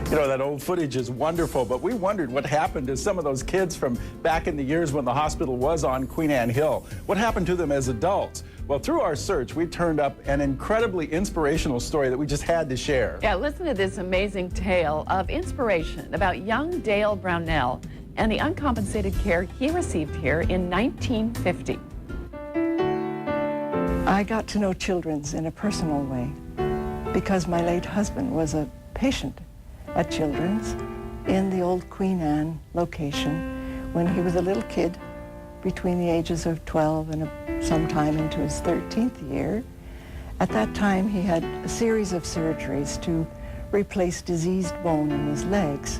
You know, that old footage is wonderful, but we wondered what happened to some of those kids from back in the years when the hospital was on Queen Anne Hill. What happened to them as adults? Well, through our search, we turned up an incredibly inspirational story that we just had to share. Yeah, listen to this amazing tale of inspiration about young Dale Brownell and the uncompensated care he received here in 1950. I got to know Children's in a personal way because my late husband was a patient at Children's in the old Queen Anne location when he was a little kid between the ages of 12 and sometime into his 13th year. At that time, he had a series of surgeries to replace diseased bone in his legs.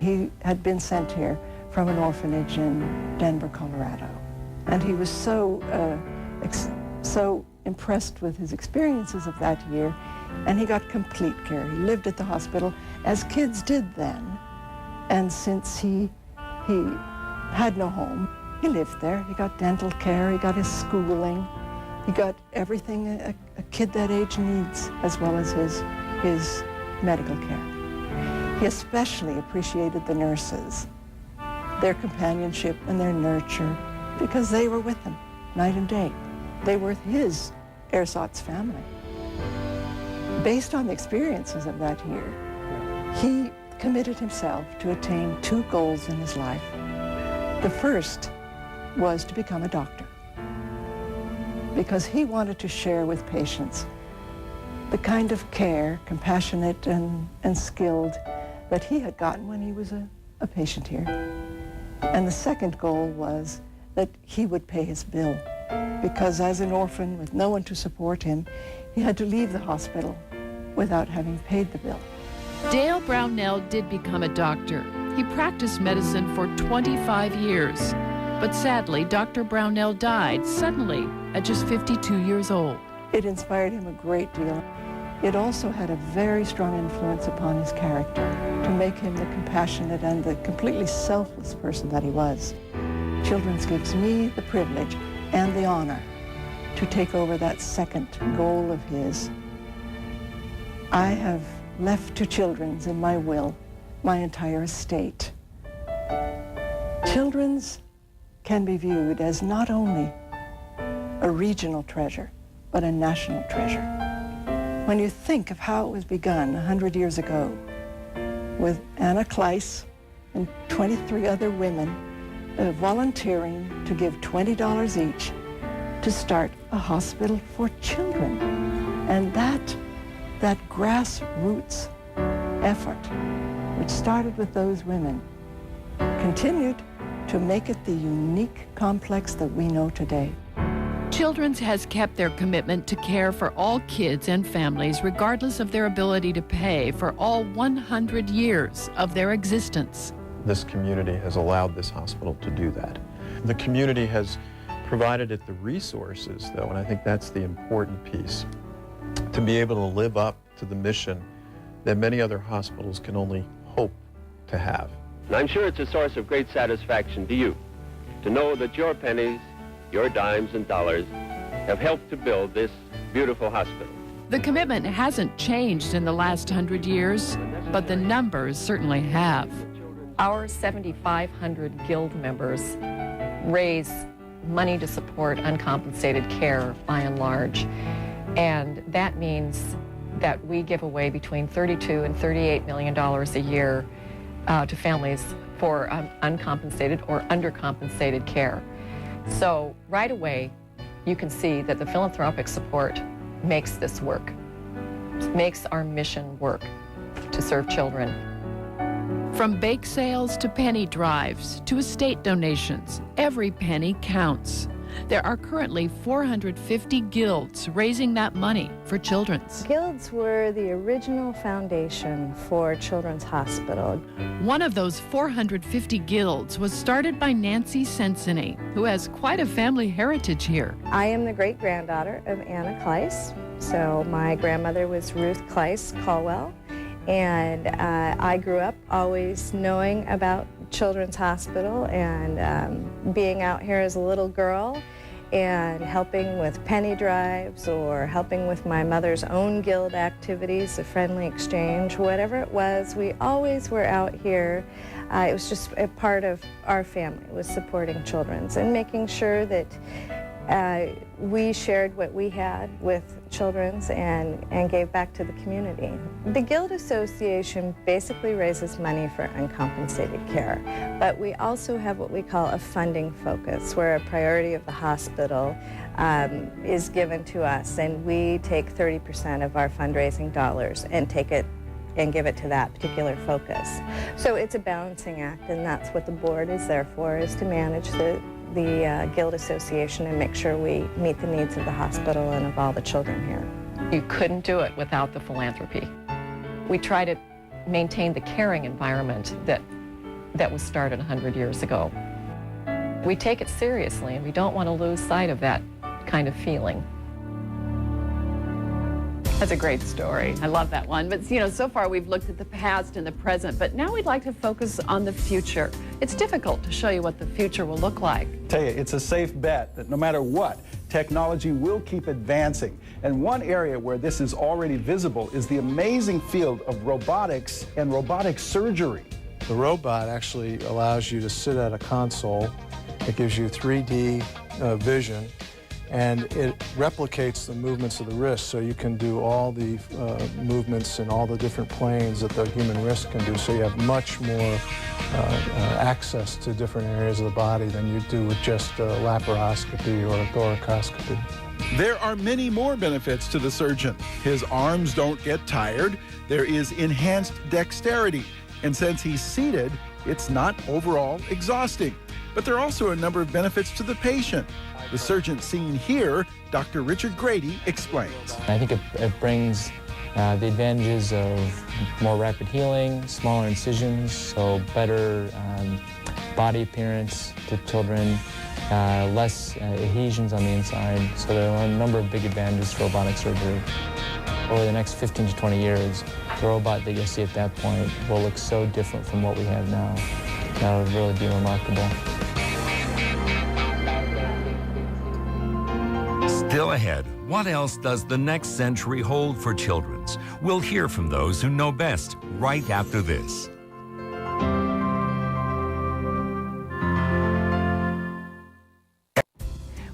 He had been sent here from an orphanage in Denver, Colorado, and he was so impressed with his experiences of that year, and he got complete care. He lived at the hospital, as kids did then, and since he had no home, he lived there. He got dental care, he got his schooling, he got everything a kid that age needs, as well as his medical care. He especially appreciated the nurses, their companionship and their nurture, because they were with him night and day. They were his ersatz family. Based on the experiences of that year, he committed himself to attain two goals in his life. The first was to become a doctor, because he wanted to share with patients the kind of care, compassionate and skilled, that he had gotten when he was a patient here. And the second goal was that he would pay his bill, because as an orphan with no one to support him, he had to leave the hospital without having paid the bill. Dale Brownell did become a doctor. He practiced medicine for 25 years. But sadly, Dr. Brownell died suddenly at just 52 years old. It inspired him a great deal. It also had a very strong influence upon his character to make him the compassionate and the completely selfless person that he was. Children's gives me the privilege and the honor to take over that second goal of his. I have left to Children's in my will my entire estate. Children's can be viewed as not only a regional treasure, but a national treasure. When you think of how it was begun 100 years ago, with Anna Kleiss and 23 other women volunteering to give $20 each to start a hospital for children. And that grassroots effort, which started with those women, continued to make it the unique complex that we know today. Children's has kept their commitment to care for all kids and families, regardless of their ability to pay, for all 100 years of their existence. This community has allowed this hospital to do that. The community has provided it the resources, though, and I think that's the important piece, to be able to live up to the mission that many other hospitals can only hope to have. And I'm sure it's a source of great satisfaction to you to know that your pennies, your dimes and dollars have helped to build this beautiful hospital. The commitment hasn't changed in the last 100 years, but the numbers certainly have. Our 7,500 Guild members raise money to support uncompensated care by and large. And that means that we give away between $32 and $38 million a year to families for uncompensated or undercompensated care. So right away, you can see that the philanthropic support makes this work, makes our mission work to serve children. From bake sales to penny drives to estate donations, every penny counts. There are currently 450 guilds raising that money for Children's. Guilds were the original foundation for Children's Hospital. One of those 450 guilds was started by Nancy Sensini, who has quite a family heritage here. I am the great-granddaughter of Anna Kleiss. So my grandmother was Ruth Kleiss Caldwell, and I grew up always knowing about Children's Hospital and being out here as a little girl and helping with penny drives or helping with my mother's own guild activities, a friendly exchange, whatever it was, we always were out here. It was just a part of our family, was supporting children's and making sure that we shared what we had with children's and gave back to the community. The Guild Association basically raises money for uncompensated care, but we also have what we call a funding focus, where a priority of the hospital is given to us, and we take 30% of our fundraising dollars and take it and give it to that particular focus. So it's a balancing act, and that's what the board is there for, is to manage the Guild Association and make sure we meet the needs of the hospital and of all the children here. You couldn't do it without the philanthropy. We try to maintain the caring environment that was started 100 years ago. We take it seriously, and we don't want to lose sight of that kind of feeling. That's a great story. I love that one. But, you know, so far we've looked at the past and the present, but now we'd like to focus on the future. It's difficult to show you what the future will look like. Tell you, it's a safe bet that no matter what, technology will keep advancing. And one area where this is already visible is the amazing field of robotics and robotic surgery. The robot actually allows you to sit at a console. It gives you 3D vision, and it replicates the movements of the wrist, so you can do all the movements in all the different planes that the human wrist can do, so you have much more access to different areas of the body than you do with just laparoscopy or thoracoscopy. There are many more benefits to the surgeon. His arms don't get tired. There is enhanced dexterity. And since he's seated, it's not overall exhausting. But there are also a number of benefits to the patient. The surgeon seen here, Dr. Richard Grady, explains. I think it brings the advantages of more rapid healing, smaller incisions, so better body appearance to children, less adhesions on the inside. So there are a number of big advantages to robotic surgery. Over the next 15 to 20 years, the robot that you'll see at that point will look so different from what we have now. That would really be remarkable. Still ahead, what else does the next century hold for children's? We'll hear from those who know best right after this.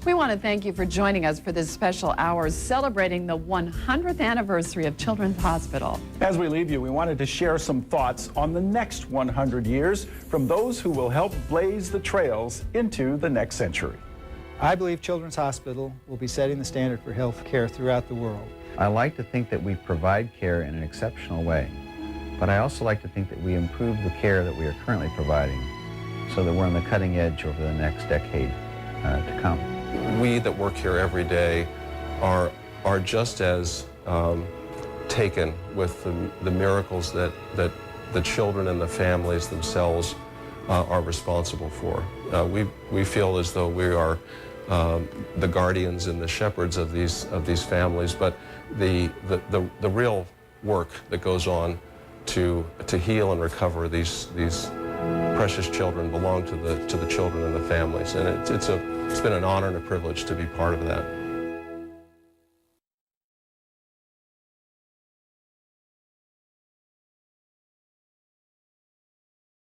We want to thank you for joining us for this special hour celebrating the 100th anniversary of Children's Hospital. As we leave you, we wanted to share some thoughts on the next 100 years from those who will help blaze the trails into the next century. I believe Children's Hospital will be setting the standard for health care throughout the world. I like to think that we provide care in an exceptional way, but I also like to think that we improve the care that we are currently providing so that we're on the cutting edge over the next decade to come. We that work here every day are just as taken with the miracles that the children and the families themselves are responsible for. We feel as though we are the guardians and the shepherds of these families, but the real work that goes on to heal and recover these precious children belong to the children and the families, and it's been an honor and a privilege to be part of that.